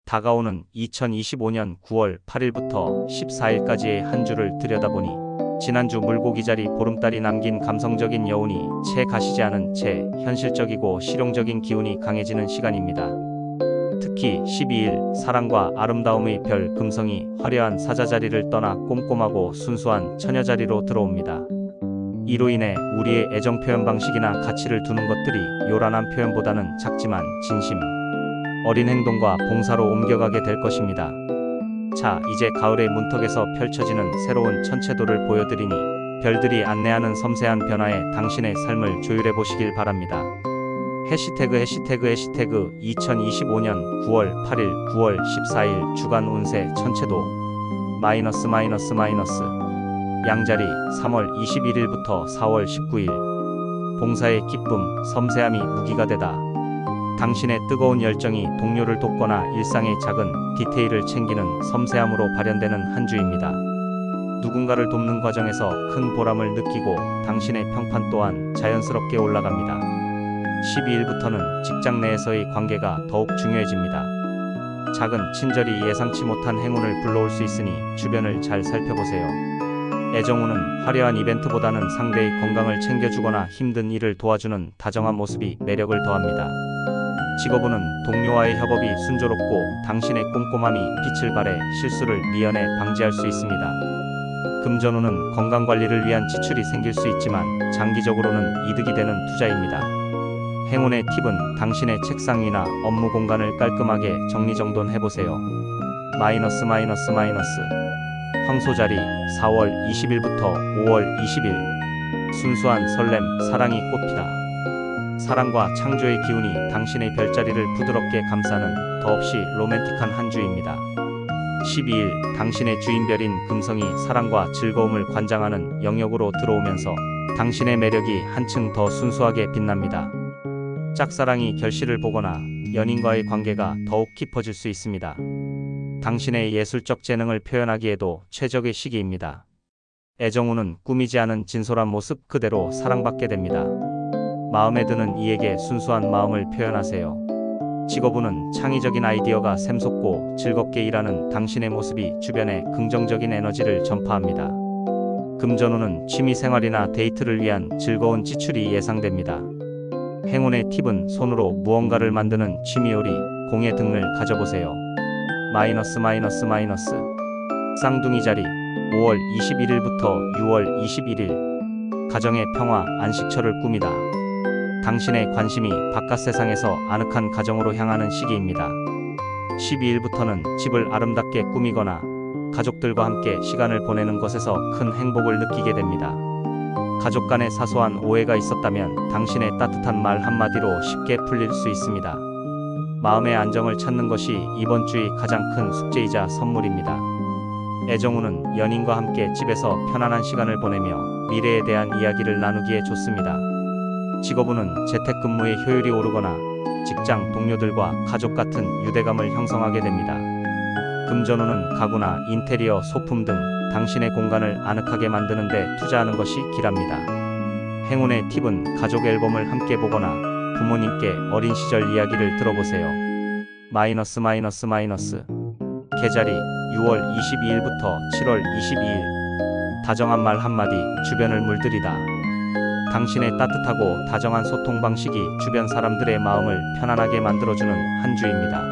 다가오는 2025년 9월 8일부터 14일까지의 한 주를 들여다보니 지난주 물고기자리 보름달이 남긴 감성적인 여운이 채 가시지 않은 채 현실적이고 실용적인 기운이 강해지는 시간입니다. 특히 12일 사랑과 아름다움의 별 금성이 화려한 사자자리를 떠나 꼼꼼하고 순수한 처녀자리로 들어옵니다. 이로 인해 우리의 애정 표현 방식이나 가치를 두는 것들이 요란한 표현보다는 작지만 진심 어린 행동과 봉사로 옮겨가게 될 것입니다. 자, 이제 가을의 문턱에서 펼쳐지는 새로운 천체도를 보여드리니 별들이 안내하는 섬세한 변화에 당신의 삶을 조율해 보시길 바랍니다. 해시태그 2025년 9월 8일 9월 14일 주간 운세 천체도 마이너스 양자리 3월 21일부터 4월 19일 봉사의 기쁨 섬세함이 무기가 되다. 당신의 뜨거운 열정이 동료를 돕거나 일상의 작은 디테일을 챙기는 섬세함으로 발현되는 한 주입니다. 누군가를 돕는 과정에서 큰 보람을 느끼고 당신의 평판 또한 자연스럽게 올라갑니다. 12일부터는 직장 내에서의 관계가 더욱 중요해집니다. 작은 친절이 예상치 못한 행운을 불러올 수 있으니 주변을 잘 살펴보세요. 애정운은 화려한 이벤트보다는 상대의 건강을 챙겨주거나 힘든 일을 도와주는 다정한 모습이 매력을 더합니다. 직업운은 동료와의 협업이 순조롭고 당신의 꼼꼼함이 빛을 발해 실수를 미연에 방지할 수 있습니다. 금전운은 건강관리를 위한 지출이 생길 수 있지만 장기적으로는 이득이 되는 투자입니다. 행운의 팁은 당신의 책상 위나 업무 공간을 깔끔하게 정리정돈해보세요. 마이너스 황소자리 4월 20일부터 5월 20일 순수한 설렘, 사랑이 꽃피다. 사랑과 창조의 기운이 당신의 별자리를 부드럽게 감싸는 더없이 로맨틱한 한 주입니다. 12일 당신의 주인별인 금성이 사랑과 즐거움을 관장하는 영역으로 들어오면서 당신의 매력이 한층 더 순수하게 빛납니다. 짝사랑이 결실을 보거나 연인과의 관계가 더욱 깊어질 수 있습니다. 당신의 예술적 재능을 표현하기에도 최적의 시기입니다. 애정운은 꾸미지 않은 진솔한 모습 그대로 사랑받게 됩니다. 마음에 드는 이에게 순수한 마음을 표현하세요. 직업운은 창의적인 아이디어가 샘솟고 즐겁게 일하는 당신의 모습이 주변에 긍정적인 에너지를 전파합니다. 금전운은 취미생활이나 데이트를 위한 즐거운 지출이 예상됩니다. 행운의 팁은 손으로 무언가를 만드는 취미요리, 공예 등을 가져보세요. 마이너스 쌍둥이 자리 5월 21일부터 6월 21일 가정의 평화, 안식처를 꾸미다. 당신의 관심이 바깥 세상에서 아늑한 가정으로 향하는 시기입니다. 12일부터는 집을 아름답게 꾸미거나 가족들과 함께 시간을 보내는 것에서 큰 행복을 느끼게 됩니다. 가족 간에 사소한 오해가 있었다면 당신의 따뜻한 말 한마디로 쉽게 풀릴 수 있습니다. 마음의 안정을 찾는 것이 이번 주의 가장 큰 숙제이자 선물입니다. 애정운은 연인과 함께 집에서 편안한 시간을 보내며 미래에 대한 이야기를 나누기에 좋습니다. 직업운은 재택근무의 효율이 오르거나 직장 동료들과 가족 같은 유대감을 형성하게 됩니다. 금전운은 가구나 인테리어, 소품 등 당신의 공간을 아늑하게 만드는 데 투자하는 것이 길합니다. 행운의 팁은 가족 앨범을 함께 보거나 부모님께 어린 시절 이야기를 들어보세요. 마이너스 개자리 6월 22일부터 7월 22일 다정한 말 한마디, 주변을 물들이다. 당신의 따뜻하고 다정한 소통 방식이 주변 사람들의 마음을 편안하게 만들어주는 한 주입니다.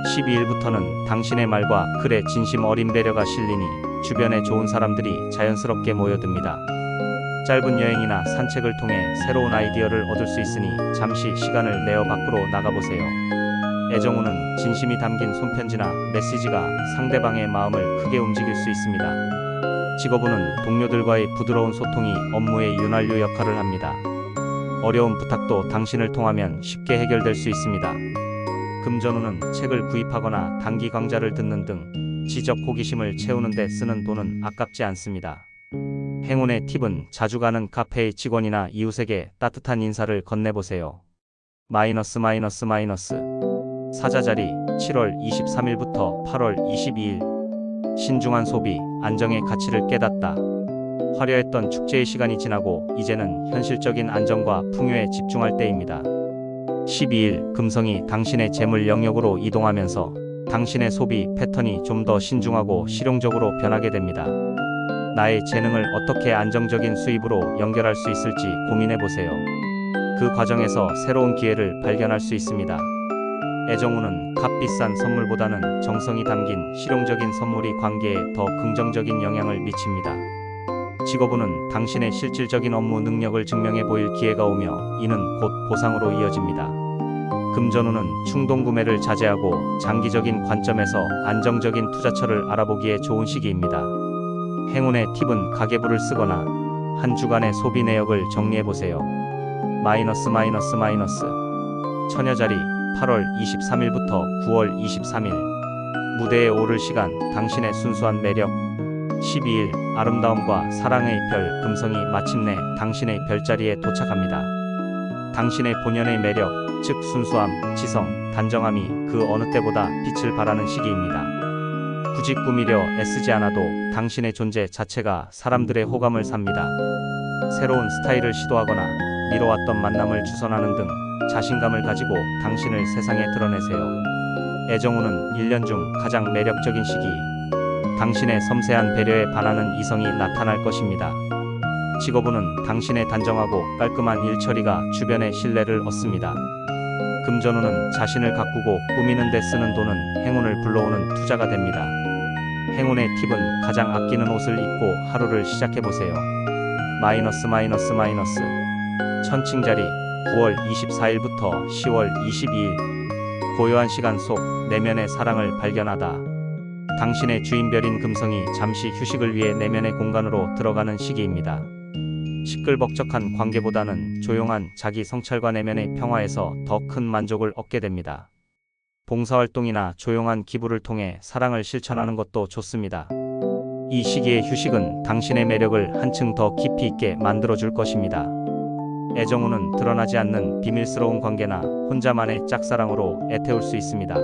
12일부터는 당신의 말과 글에 진심 어린 배려가 실리니 주변에 좋은 사람들이 자연스럽게 모여듭니다. 짧은 여행이나 산책을 통해 새로운 아이디어를 얻을 수 있으니 잠시 시간을 내어 밖으로 나가보세요. 애정운은 진심이 담긴 손편지나 메시지가 상대방의 마음을 크게 움직일 수 있습니다. 직업운은 동료들과의 부드러운 소통이 업무의 윤활유 역할을 합니다. 어려운 부탁도 당신을 통하면 쉽게 해결될 수 있습니다. 금전운은 책을 구입하거나 단기 강좌를 듣는 등 지적 호기심을 채우는 데 쓰는 돈은 아깝지 않습니다. 행운의 팁은 자주 가는 카페의 직원이나 이웃에게 따뜻한 인사를 건네보세요. 마이너스 사자자리 7월 23일부터 8월 22일 신중한 소비, 안정의 가치를 깨닫다. 화려했던 축제의 시간이 지나고 이제는 현실적인 안정과 풍요에 집중할 때입니다. 12일 금성이 당신의 재물 영역으로 이동하면서 당신의 소비 패턴이 좀 더 신중하고 실용적으로 변하게 됩니다. 나의 재능을 어떻게 안정적인 수입으로 연결할 수 있을지 고민해 보세요. 그 과정에서 새로운 기회를 발견할 수 있습니다. 애정운은 값비싼 선물보다는 정성이 담긴 실용적인 선물이 관계에 더 긍정적인 영향을 미칩니다. 직업운은 당신의 실질적인 업무 능력을 증명해 보일 기회가 오며 이는 곧 보상으로 이어집니다. 금전운은 충동구매를 자제하고 장기적인 관점에서 안정적인 투자처를 알아보기에 좋은 시기입니다. 행운의 팁은 가계부를 쓰거나 한 주간의 소비 내역을 정리해보세요. 마이너스. 처녀자리 8월 23일부터 9월 23일. 무대에 오를 시간 당신의 순수한 매력. 12일 아름다움과 사랑의 별 금성이 마침내 당신의 별자리에 도착합니다. 당신의 본연의 매력, 즉 순수함, 지성, 단정함이 그 어느 때보다 빛을 발하는 시기입니다. 굳이 꾸미려 애쓰지 않아도 당신의 존재 자체가 사람들의 호감을 삽니다. 새로운 스타일을 시도하거나 미뤄왔던 만남을 주선하는 등 자신감을 가지고 당신을 세상에 드러내세요. 애정운은 1년 중 가장 매력적인 시기. 당신의 섬세한 배려에 반하는 이성이 나타날 것입니다. 직업운은 당신의 단정하고 깔끔한 일처리가 주변의 신뢰를 얻습니다. 금전운은 자신을 가꾸고 꾸미는 데 쓰는 돈은 행운을 불러오는 투자가 됩니다. 행운의 팁은 가장 아끼는 옷을 입고 하루를 시작해보세요. 마이너스. 천칭자리 9월 24일부터 10월 22일. 고요한 시간 속 내면의 사랑을 발견하다. 당신의 주인별인 금성이 잠시 휴식을 위해 내면의 공간으로 들어가는 시기입니다. 시끌벅적한 관계보다는 조용한 자기 성찰과 내면의 평화에서 더 큰 만족을 얻게 됩니다. 봉사활동이나 조용한 기부를 통해 사랑을 실천하는 것도 좋습니다. 이 시기의 휴식은 당신의 매력을 한층 더 깊이 있게 만들어줄 것입니다. 애정운은 드러나지 않는 비밀스러운 관계나 혼자만의 짝사랑으로 애태울 수 있습니다.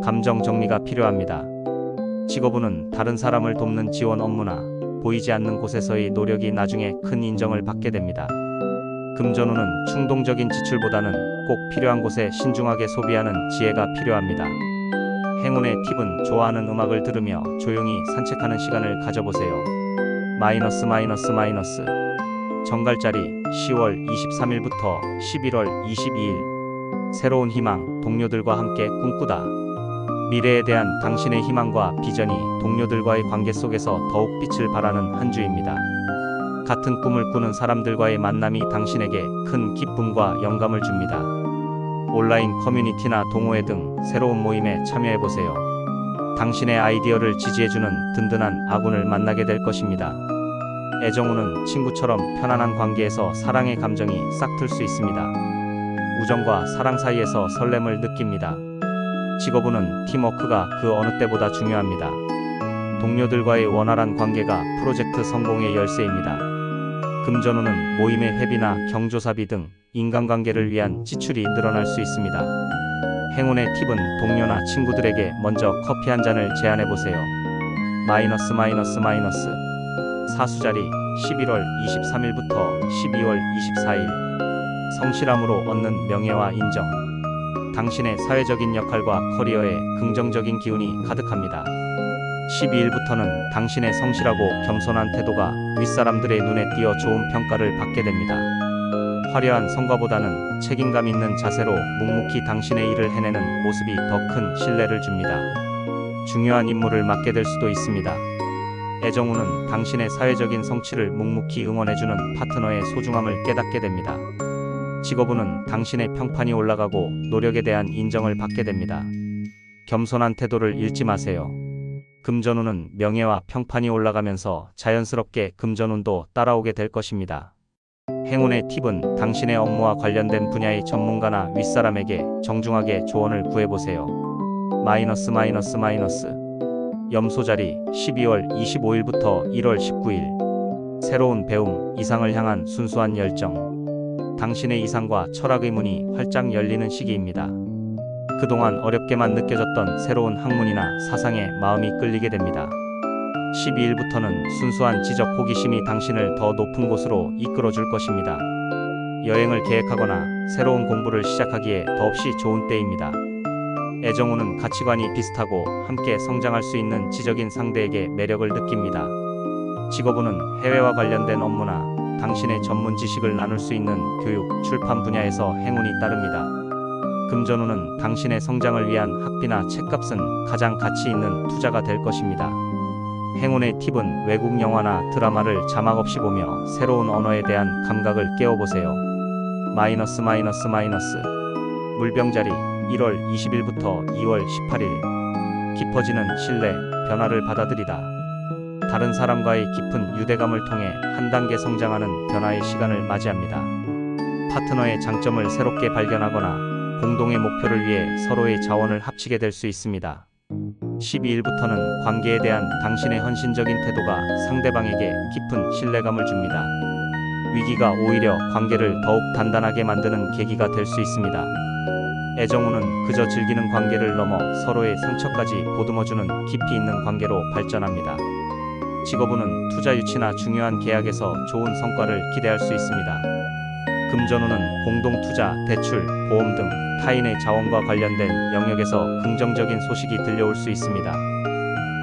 감정 정리가 필요합니다. 직업운은 다른 사람을 돕는 지원 업무나 보이지 않는 곳에서의 노력이 나중에 큰 인정을 받게 됩니다. 금전운은 충동적인 지출보다는 꼭 필요한 곳에 신중하게 소비하는 지혜가 필요합니다. 행운의 팁은 좋아하는 음악을 들으며 조용히 산책하는 시간을 가져보세요. 마이너스. 정갈자리 10월 23일부터 11월 22일. 새로운 희망, 동료들과 함께 꿈꾸다. 미래에 대한 당신의 희망과 비전이 동료들과의 관계 속에서 더욱 빛을 발하는 한 주입니다. 같은 꿈을 꾸는 사람들과의 만남이 당신에게 큰 기쁨과 영감을 줍니다. 온라인 커뮤니티나 동호회 등 새로운 모임에 참여해보세요. 당신의 아이디어를 지지해주는 든든한 아군을 만나게 될 것입니다. 애정운은 친구처럼 편안한 관계에서 사랑의 감정이 싹틀 수 있습니다. 우정과 사랑 사이에서 설렘을 느낍니다. 직업운은 팀워크가 그 어느 때보다 중요합니다. 동료들과의 원활한 관계가 프로젝트 성공의 열쇠입니다. 금전운은 모임의 회비나 경조사비 등 인간관계를 위한 지출이 늘어날 수 있습니다. 행운의 팁은 동료나 친구들에게 먼저 커피 한 잔을 제안해보세요. 마이너스. 사수자리 11월 23일부터 12월 24일. 성실함으로 얻는 명예와 인정. 당신의 사회적인 역할과 커리어에 긍정적인 기운이 가득합니다. 12일부터는 당신의 성실하고 겸손한 태도가 윗사람들의 눈에 띄어 좋은 평가를 받게 됩니다. 화려한 성과보다는 책임감 있는 자세로 묵묵히 당신의 일을 해내는 모습이 더 큰 신뢰를 줍니다. 중요한 임무를 맡게 될 수도 있습니다. 애정운은 당신의 사회적인 성취를 묵묵히 응원해주는 파트너의 소중함을 깨닫게 됩니다. 직업운은 당신의 평판이 올라가고 노력에 대한 인정을 받게 됩니다. 겸손한 태도를 잃지 마세요. 금전운은 명예와 평판이 올라가면서 자연스럽게 금전운도 따라오게 될 것입니다. 행운의 팁은 당신의 업무와 관련된 분야의 전문가나 윗사람에게 정중하게 조언을 구해보세요. 마이너스. 염소자리 12월 25일부터 1월 19일. 새로운 배움, 이상을 향한 순수한 열정. 당신의 이상과 철학의 문이 활짝 열리는 시기입니다. 그동안 어렵게만 느껴졌던 새로운 학문이나 사상에 마음이 끌리게 됩니다. 12일부터는 순수한 지적 호기심이 당신을 더 높은 곳으로 이끌어줄 것입니다. 여행을 계획하거나 새로운 공부를 시작하기에 더없이 좋은 때입니다. 애정우는 가치관이 비슷하고 함께 성장할 수 있는 지적인 상대에게 매력을 느낍니다. 직업운은 해외와 관련된 업무나 당신의 전문 지식을 나눌 수 있는 교육, 출판 분야에서 행운이 따릅니다. 금전운은 당신의 성장을 위한 학비나 책값은 가장 가치 있는 투자가 될 것입니다. 행운의 팁은 외국 영화나 드라마를 자막 없이 보며 새로운 언어에 대한 감각을 깨워보세요. 마이너스. 물병자리 1월 20일부터 2월 18일. 깊어지는 신뢰, 변화를 받아들이다. 다른 사람과의 깊은 유대감을 통해 한 단계 성장하는 변화의 시간을 맞이합니다. 파트너의 장점을 새롭게 발견하거나 공동의 목표를 위해 서로의 자원을 합치게 될 수 있습니다. 12일부터는 관계에 대한 당신의 헌신적인 태도가 상대방에게 깊은 신뢰감을 줍니다. 위기가 오히려 관계를 더욱 단단하게 만드는 계기가 될 수 있습니다. 애정운은 그저 즐기는 관계를 넘어 서로의 상처까지 보듬어주는 깊이 있는 관계로 발전합니다. 직업운은 투자 유치나 중요한 계약에서 좋은 성과를 기대할 수 있습니다. 금전운은 공동투자, 대출, 보험 등 타인의 자원과 관련된 영역에서 긍정적인 소식이 들려올 수 있습니다.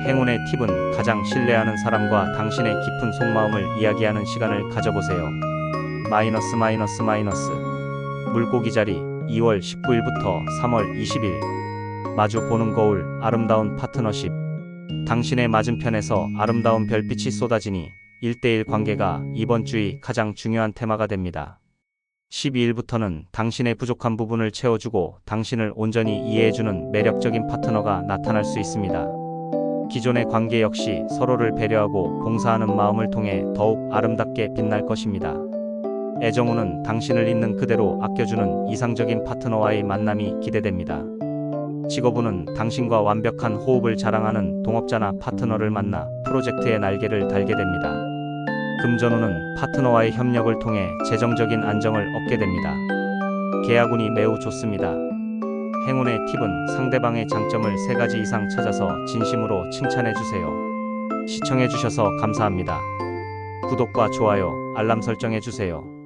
행운의 팁은 가장 신뢰하는 사람과 당신의 깊은 속마음을 이야기하는 시간을 가져보세요. 마이너스. 물고기 자리 2월 19일부터 3월 20일. 마주 보는 거울, 아름다운 파트너십. 당신의 맞은편에서 아름다운 별빛이 쏟아지니 1대1 관계가 이번 주의 가장 중요한 테마가 됩니다. 12일부터는 당신의 부족한 부분을 채워주고 당신을 온전히 이해해주는 매력적인 파트너가 나타날 수 있습니다. 기존의 관계 역시 서로를 배려하고 봉사하는 마음을 통해 더욱 아름답게 빛날 것입니다. 애정운은 당신을 있는 그대로 아껴주는 이상적인 파트너와의 만남이 기대됩니다. 직업운은 당신과 완벽한 호흡을 자랑하는 동업자나 파트너를 만나 프로젝트의 날개를 달게 됩니다. 금전운은 파트너와의 협력을 통해 재정적인 안정을 얻게 됩니다. 계약운이 매우 좋습니다. 행운의 팁은 상대방의 장점을 3가지 이상 찾아서 진심으로 칭찬해주세요. 시청해주셔서 감사합니다. 구독과 좋아요, 알람 설정해주세요.